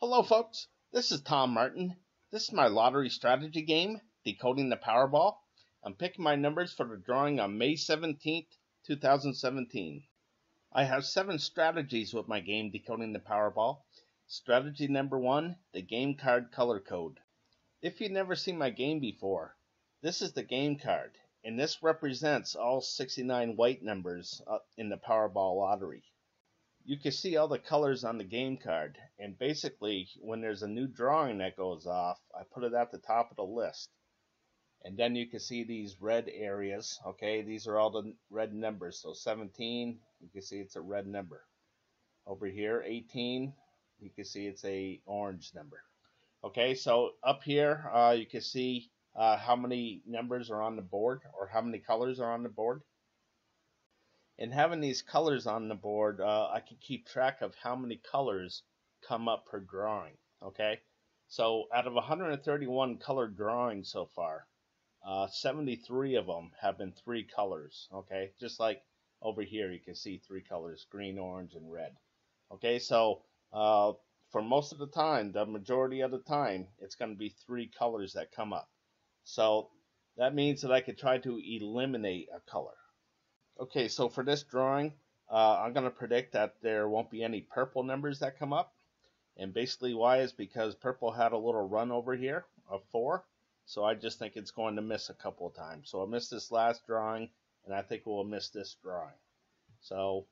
Hello folks, this is Tom Martin. This is my lottery strategy game, Decoding the Powerball. I'm picking my numbers for the drawing on May 17th, 2017. I have 7 strategies with my game, Decoding the Powerball. Strategy number 1, the game card color code. If you've never seen my game before, this is the game card, and this represents all 69 white numbers in the Powerball lottery. You can see all the colors on the game card, and basically when there's a new drawing that goes off, I put it at the top of the list. And then you can see these red areas. Okay, these are all the red numbers. So 17, you can see it's a red number. Over here, 18, you can see it's a orange number. Okay, so up here you can see how many numbers are on the board, or how many colors are on the board. And having these colors on the board, I can keep track of how many colors come up per drawing. Okay, so out of 131 colored drawings so far, 73 of them have been 3 colors. Okay, just like over here, you can see 3 colors: green, orange, and red. Okay, so for most of the time, the majority of the time, it's going to be 3 colors that come up. So that means that I could try to eliminate a color. Okay, so for this drawing, I'm going to predict that there won't be any purple numbers that come up. And basically why is because purple had a little run over here of 4. So I just think it's going to miss a couple of times. So I missed this last drawing, and I think we'll miss this drawing. So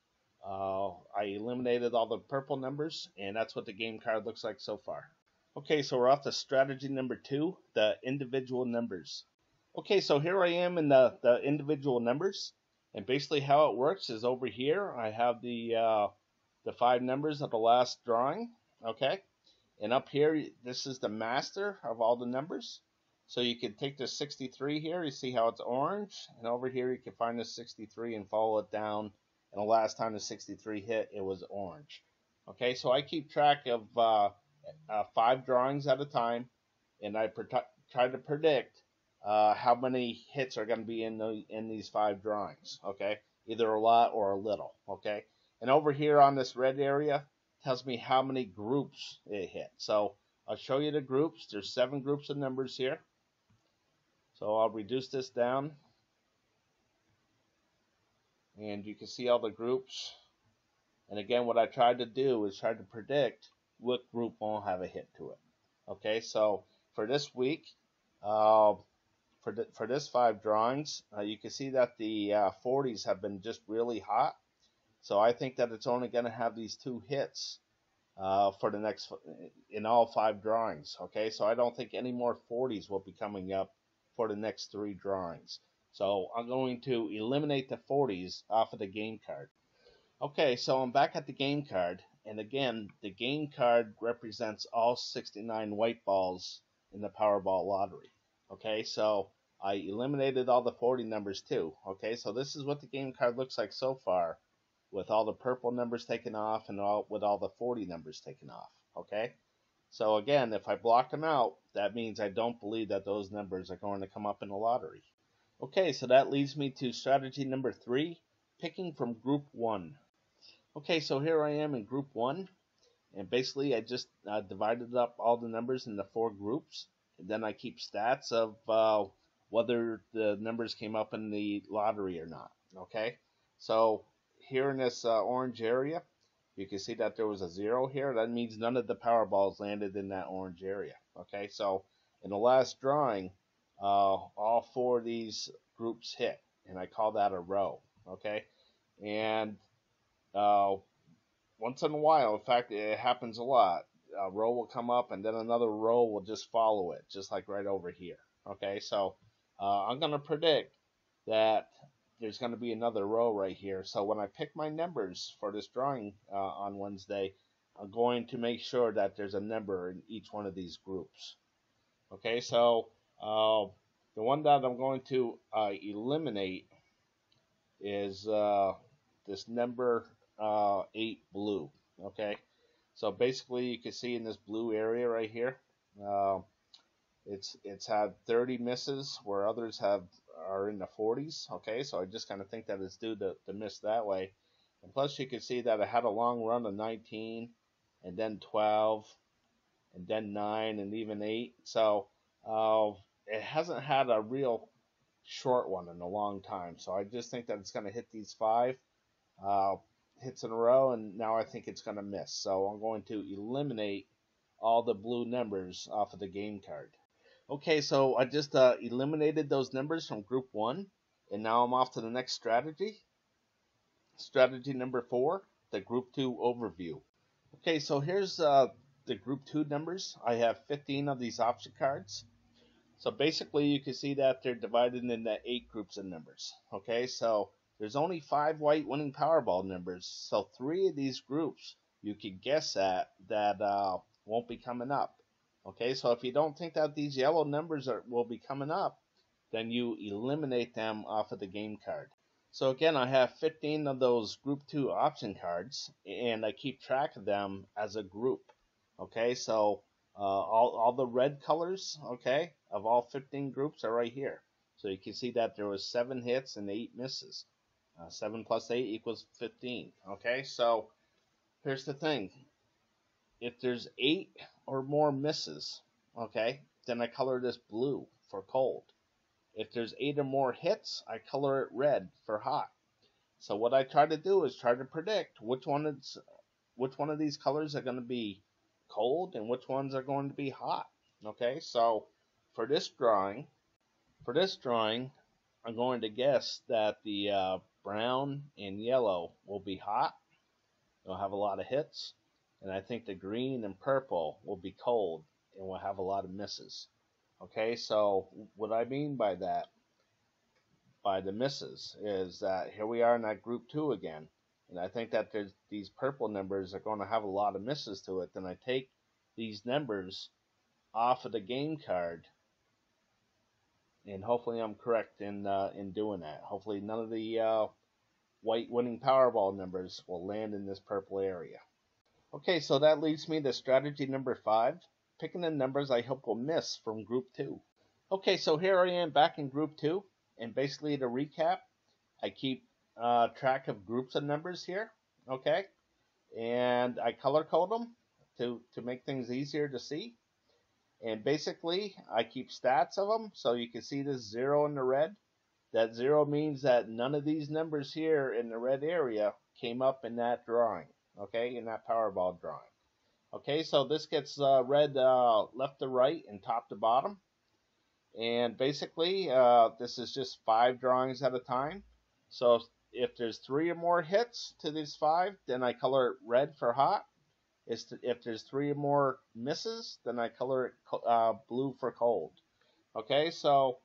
I eliminated all the purple numbers, and that's what the game card looks like so far. Okay, so we're off to strategy number 2, the individual numbers. Okay, so here I am in the individual numbers. And basically how it works is over here I have the 5 numbers of the last drawing, okay? And up here, this is the master of all the numbers. So you can take the 63 here, you see how it's orange, and over here you can find the 63 and follow it down. And the last time the 63 hit, it was orange. Okay, so I keep track of 5 drawings at a time, and I try to predict how many hits are going to be in these 5 drawings. Okay, either a lot or a little. Okay, and over here on this red area tells me how many groups it hit. So I'll show you the groups. There's 7 groups of numbers here. So I'll reduce this down, and you can see all the groups. And again, what I tried to do is try to predict what group won't have a hit to it. Okay, so for this week, for this 5 drawings, you can see that the 40s have been just really hot. So I think that it's only going to have these 2 hits for the next in all 5 drawings. Okay, so I don't think any more 40s will be coming up for the next 3 drawings. So I'm going to eliminate the 40s off of the game card. Okay, so I'm back at the game card, and again, the game card represents all 69 white balls in the Powerball lottery. Okay, so I eliminated all the 40 numbers too. Okay, so this is what the game card looks like so far, with all the purple numbers taken off and with all the 40 numbers taken off. Okay, so again, if I block them out, that means I don't believe that those numbers are going to come up in the lottery. Okay, so that leads me to strategy number 3, picking from group 1. Okay, so here I am in group 1, and basically I just divided up all the numbers into 4 groups, and then I keep stats of whether the numbers came up in the lottery or not. Okay, so here in this orange area, you can see that there was a 0 here. That means none of the Powerballs landed in that orange area. Okay, so in the last drawing, all 4 of these groups hit, and I call that a row. Okay, and once in a while, in fact, it happens a lot, a row will come up and then another row will just follow it, just like right over here. Okay, so I'm going to predict that there's going to be another row right here. So when I pick my numbers for this drawing on Wednesday, I'm going to make sure that there's a number in each one of these groups. Okay, so the one that I'm going to eliminate is this number 8 blue. Okay, so basically you can see in this blue area right here, it's had 30 misses where others are in the 40s. Okay, so I just kind of think that it's due to miss that way. And plus you can see that it had a long run of 19 and then 12 and then 9 and even 8. So it hasn't had a real short one in a long time. So I just think that it's going to hit these 5 hits in a row, and now I think it's going to miss. So I'm going to eliminate all the blue numbers off of the game card. Okay, so I just eliminated those numbers from group 1, and now I'm off to the next strategy. Strategy number 4, the group 2 overview. Okay, so here's the group 2 numbers. I have 15 of these option cards. So basically you can see that they're divided into 8 groups of numbers. Okay, so there's only 5 white winning Powerball numbers. So 3 of these groups you can guess at that won't be coming up. Okay, so if you don't think that these yellow numbers will be coming up, then you eliminate them off of the game card. So again, I have 15 of those group 2 option cards, and I keep track of them as a group. Okay, so all the red colors, okay, of all 15 groups are right here. So you can see that there was 7 hits and 8 misses. 7 plus 8 equals 15. Okay, so here's the thing. If there's 8 or more misses, okay, then I color this blue for cold. If there's 8 or more hits, I color it red for hot. So what I try to do is try to predict which one of these colors are going to be cold and which ones are going to be hot. Okay, so for this drawing, I'm going to guess that the brown and yellow will be hot. They'll have a lot of hits, and I think the green and purple will be cold and will have a lot of misses. Okay, so what I mean by that, by the misses, is that here we are in that group 2 again, and I think that these purple numbers are going to have a lot of misses to it. Then I take these numbers off of the game card, and hopefully I'm correct in doing that. Hopefully none of the white winning Powerball numbers will land in this purple area. Okay, so that leads me to strategy number 5, picking the numbers I hope will miss from group 2. Okay, so here I am back in group 2, and basically to recap, I keep track of groups of numbers here, okay, and I color code them to make things easier to see. And basically, I keep stats of them, so you can see this 0 in the red. That 0 means that none of these numbers here in the red area came up in that drawing, okay, in that Powerball drawing. Okay, so this gets read left to right and top to bottom. And basically, this is just 5 drawings at a time. So if there's 3 or more hits to these 5, then I color it red for hot. If there's 3 or more misses, then I color it blue for cold. Okay, so,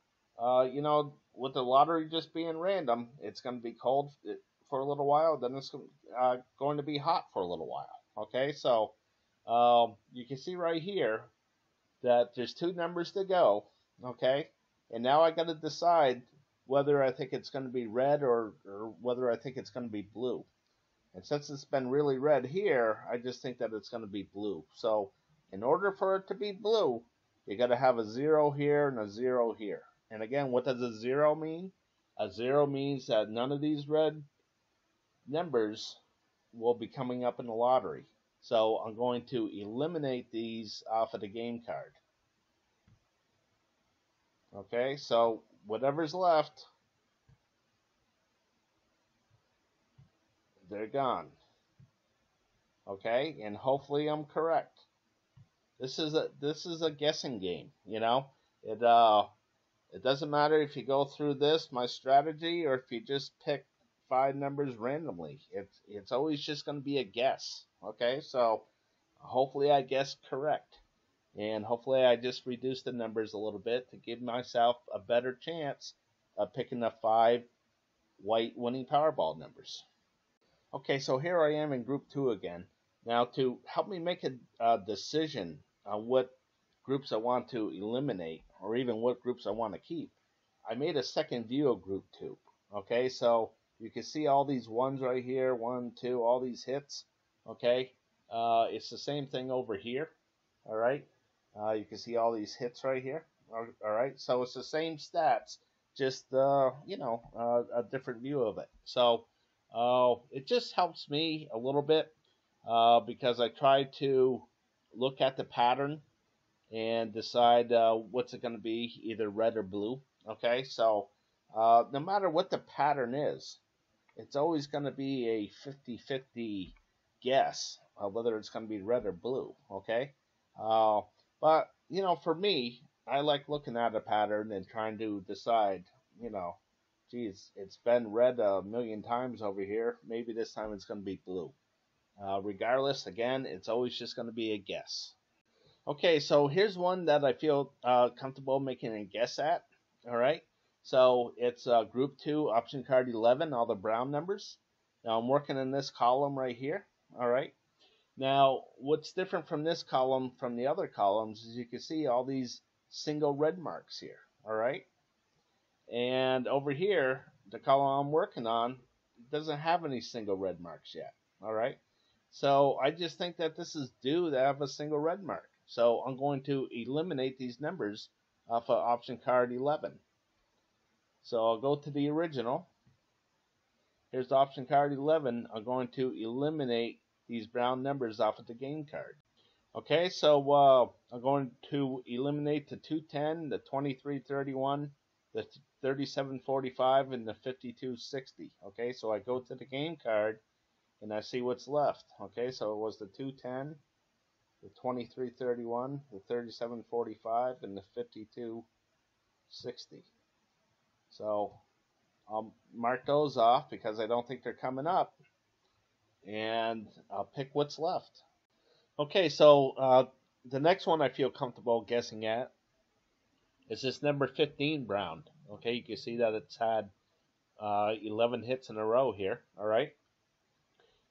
with the lottery just being random, it's going to be cold for a little while, then it's going to be hot for a little while. Okay, so you can see right here that there's 2 numbers to go. Okay, and now I got to decide whether I think it's going to be red or whether I think it's going to be blue. And since it's been really red here, I just think that it's going to be blue. So in order for it to be blue, you got to have a 0 here and a 0 here. And again, what does a 0 mean? A 0 means that none of these red numbers will be coming up in the lottery. So I'm going to eliminate these off of the game card. Okay, so whatever's left, they're gone. Okay, and hopefully I'm correct. This is a guessing game, you know. It doesn't matter if you go through my strategy, or if you just pick 5 numbers randomly. It's always just going to be a guess. Okay, so hopefully I guessed correct, and hopefully I just reduced the numbers a little bit to give myself a better chance of picking the 5 white winning Powerball numbers. Okay, so here I am in group 2 again. Now, to help me make a decision on what groups I want to eliminate, or even what groups I want to keep, I made a second view of group 2. Okay, so you can see all these ones right here, 1, 2, all these hits. Okay, it's the same thing over here. All right, you can see all these hits right here. All right, so it's the same stats, just a different view of it. So it just helps me a little bit because I try to look at the pattern and decide what's it going to be, either red or blue. Okay, so no matter what the pattern is, it's always going to be a 50-50 guess whether it's going to be red or blue. Okay, but for me, I like looking at a pattern and trying to decide. Geez, it's been red a million times over here. Maybe this time it's going to be blue. Regardless, again, it's always just going to be a guess. Okay, so here's one that I feel comfortable making a guess at. All right, so it's Group 2, option card 11, all the brown numbers. Now I'm working in this column right here. All right, now what's different from this column from the other columns is you can see all these single red marks here. All right, and over here, the column I'm working on doesn't have any single red marks yet. All right, so I just think that this is due to have a single red mark. So I'm going to eliminate these numbers off of option card 11. So I'll go to the original. Here's the option card 11. I'm going to eliminate these brown numbers off of the game card. Okay, so I'm going to eliminate the 210, the 2331, the 3745, and the 5260. Okay, so I go to the game card and I see what's left. Okay, so it was the 210, the 2331, the 3745, and the 5260. So I'll mark those off because I don't think they're coming up, and I'll pick what's left. Okay, so the next one I feel comfortable guessing at is this number 15 brown. Okay, you can see that it's had 11 hits in a row here. All right.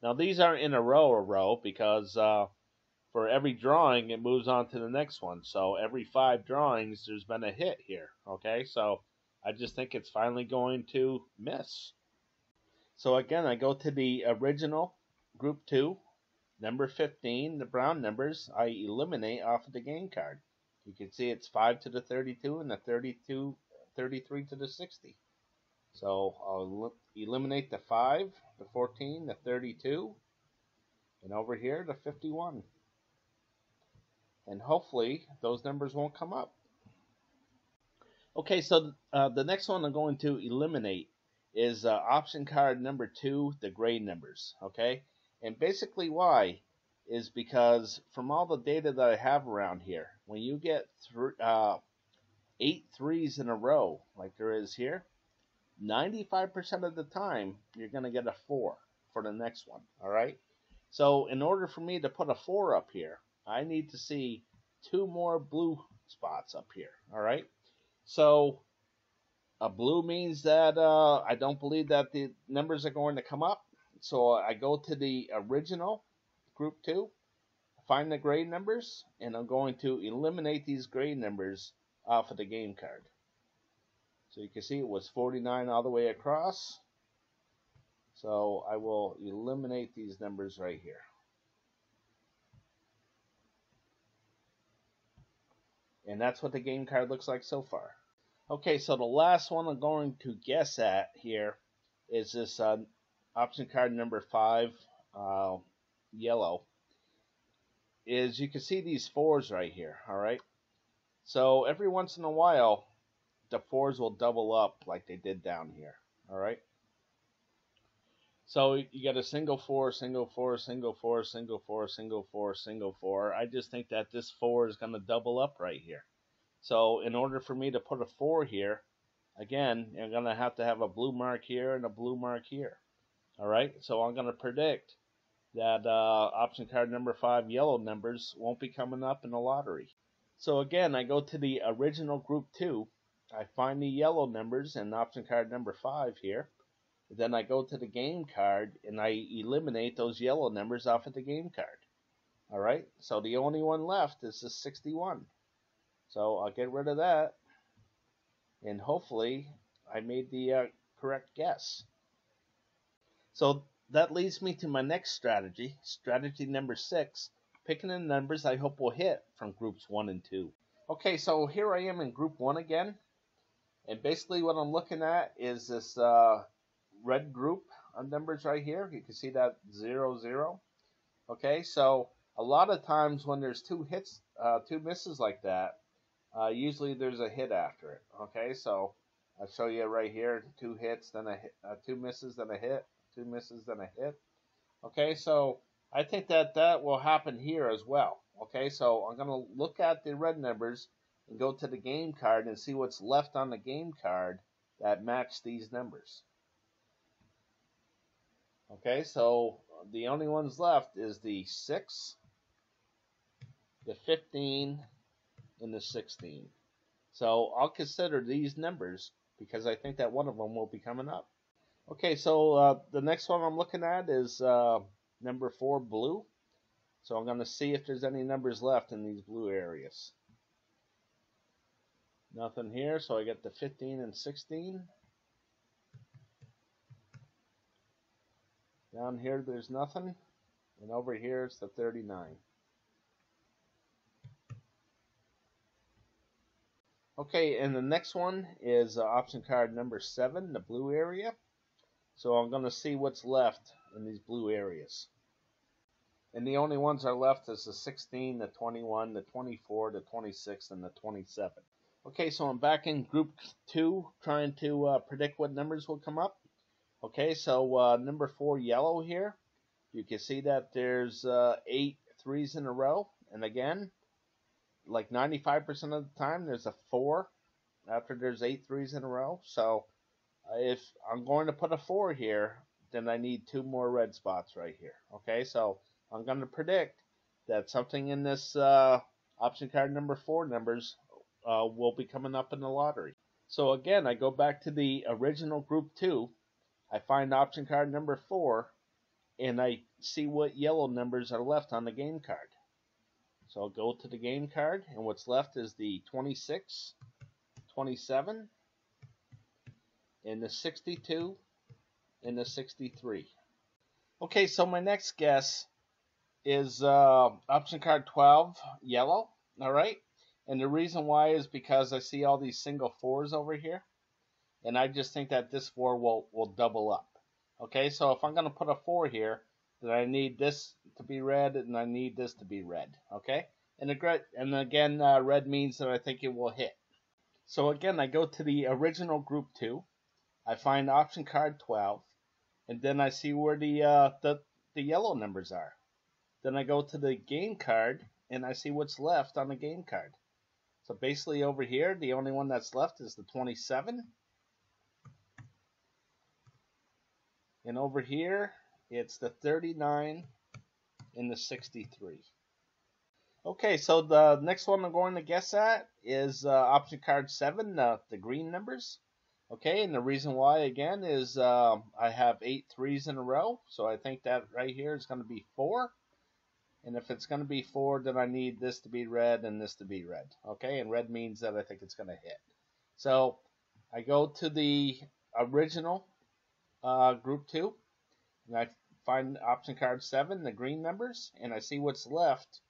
Now these aren't in a row because for every drawing, it moves on to the next one. So every 5 drawings, there's been a hit here. Okay, so I just think it's finally going to miss. So again, I go to the original Group 2, number 15, the brown numbers, I eliminate off of the game card. You can see it's 5 to the 32 and the 33 to the 60. So I'll eliminate the 5, the 14, the 32, and over here the 51. And hopefully those numbers won't come up. Okay, so the next one I'm going to eliminate is option card number 2, the gray numbers. Okay, and basically why is because from all the data that I have around here, when you get 8 threes in a row like there is here, 95% of the time you're going to get a 4 for the next one. All right, so in order for me to put a 4 up here, I need to see 2 more blue spots up here. All right, so a blue means that I don't believe that the numbers are going to come up. So I go to the original Group 2, find the gray numbers, and I'm going to eliminate these gray numbers off of the game card. So you can see it was 49 all the way across. So I will eliminate these numbers right here. And that's what the game card looks like so far. Okay, so the last one I'm going to guess at here is this option card number 5, yellow. Is you can see these 4s right here, all right? So every once in a while, the 4s will double up like they did down here, all right? So you get a single 4, single 4, single 4, single 4, single 4, single 4. I just think that this 4 is going to double up right here. So in order for me to put a 4 here, again, I'm going to have a blue mark here and a blue mark here. All right, so I'm going to predict that option card number 5 yellow numbers won't be coming up in the lottery. So again, I go to the original Group 2. I find the yellow numbers and option card number 5 here. Then I go to the game card and I eliminate those yellow numbers off of the game card. All right, so the only one left is the 61. So I'll get rid of that. And hopefully I made the correct guess. So that leads me to my next strategy, strategy number 6, picking the numbers I hope will hit from groups 1 and 2. Okay, so here I am in group 1 again. And basically what I'm looking at is this red group of numbers right here. You can see that 0, 0. Okay, so A lot of times when there's two hits, two misses like that, usually there's a hit after it. Okay, so I'll show you right here: two hits, then a hit, two misses, then a hit, two misses, then a hit. Okay, so I think that that will happen here as well. Okay, so I'm gonna look at the red numbers and go to the game card and see what's left on the game card that match these numbers. Okay, so the only ones left is the 6, the 15, and the 16. So I'll consider these numbers because I think that one of them will be coming up. Okay, so the next one I'm looking at is number 4, blue. So I'm going to see if there's any numbers left in these blue areas. Nothing here, so I get the 15 and 16. Down here there's nothing, and over here it's the 39. Okay, and the next one is option card number 7, the blue area. So I'm going to see what's left in these blue areas. And the only ones are left is the 16, the 21, the 24, the 26, and the 27. Okay, so I'm back in group 2 trying to predict what numbers will come up. Okay, so number 4, yellow here. You can see that there's 8 threes in a row. And again, like 95% of the time, there's a 4 after there's 8 threes in a row. So if I'm going to put a 4 here, then I need 2 more red spots right here. Okay, so I'm going to predict that something in this option card number 4 numbers will be coming up in the lottery. So again, I go back to the original group 2. I find option card number 4, and I see what yellow numbers are left on the game card. So I'll go to the game card, and what's left is the 26, 27, and the 62, and the 63. Okay, so my next guess is option card 12, yellow. All right, and the reason why is because I see all these single 4s over here, and I just think that this 4 will double up. Okay, so if I'm going to put a 4 here, then I need this to be red, and I need this to be red. Okay, and again, red means that I think it will hit. So again, I go to the original group 2. I find option card 12, and then I see where the yellow numbers are. Then I go to the game card, and I see what's left on the game card. So basically over here, the only one that's left is the 27. And over here, it's the 39 and the 63. Okay, so the next one I'm going to guess at is option card 7, the green numbers. Okay, and the reason why, again, is I have 8 threes in a row. So I think that right here is going to be 4. And if it's going to be 4, then I need this to be red and this to be red. Okay, and red means that I think it's going to hit. So I go to the original group 2, and I find option card 7, the green numbers, and I see what's left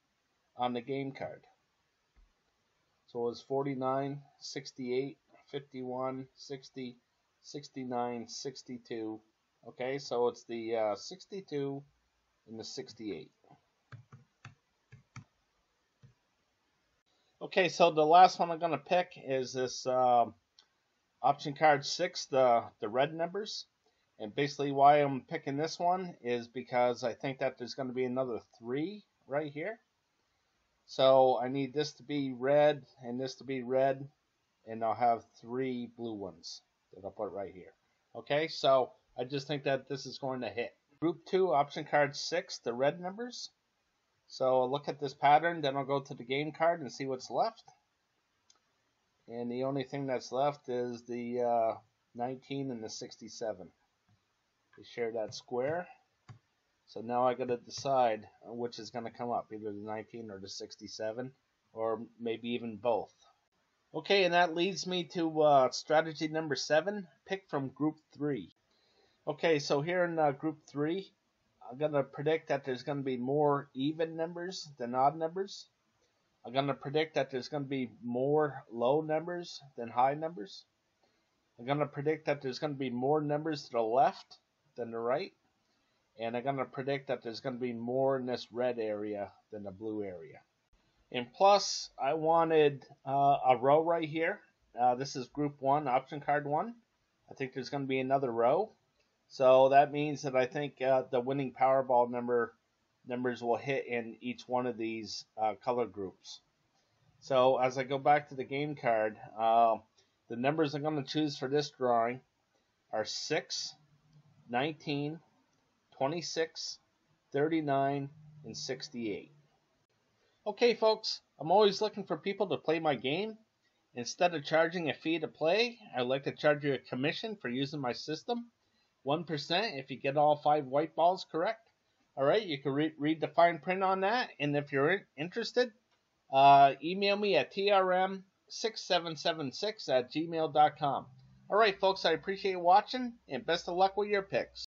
on the game card. So it's 49, 68, 51, 60, 69, 62. Okay, so it's the 62 and the 68. Okay, so the last one I'm going to pick is this option card 6, the red numbers. And basically why I'm picking this one is because I think that there's going to be another 3 right here. So I need this to be red and this to be red, and I'll have 3 blue ones that I'll put right here. Okay, so I just think that this is going to hit. Group 2, option card 6, the red numbers. So I'll look at this pattern, then I'll go to the game card and see what's left. And the only thing that's left is the 19 and the 67. They share that square. So now I got to decide which is going to come up, either the 19 or the 67, or maybe even both. Okay, and that leads me to strategy number 7, pick from group 3. Okay, so here in group 3, I'm going to predict that there's going to be more even numbers than odd numbers. I'm going to predict that there's going to be more low numbers than high numbers. I'm going to predict that there's going to be more numbers to the left than the right. and I'm going to predict that there's going to be more in this red area than the blue area. And plus, I wanted a row right here. This is Group 1, Option Card 1. I think there's going to be another row. So that means that I think the winning Powerball numbers will hit in each one of these color groups. So as I go back to the game card, the numbers I'm going to choose for this drawing are 6, 19, 26, 39, and 68. Okay, folks, I'm always looking for people to play my game. Instead of charging a fee to play, I'd like to charge you a commission for using my system. 1% if you get all 5 white balls correct. Alright, you can read the fine print on that, and if you're interested, email me at trm6776@gmail.com. Alright, folks, I appreciate you watching, and best of luck with your picks.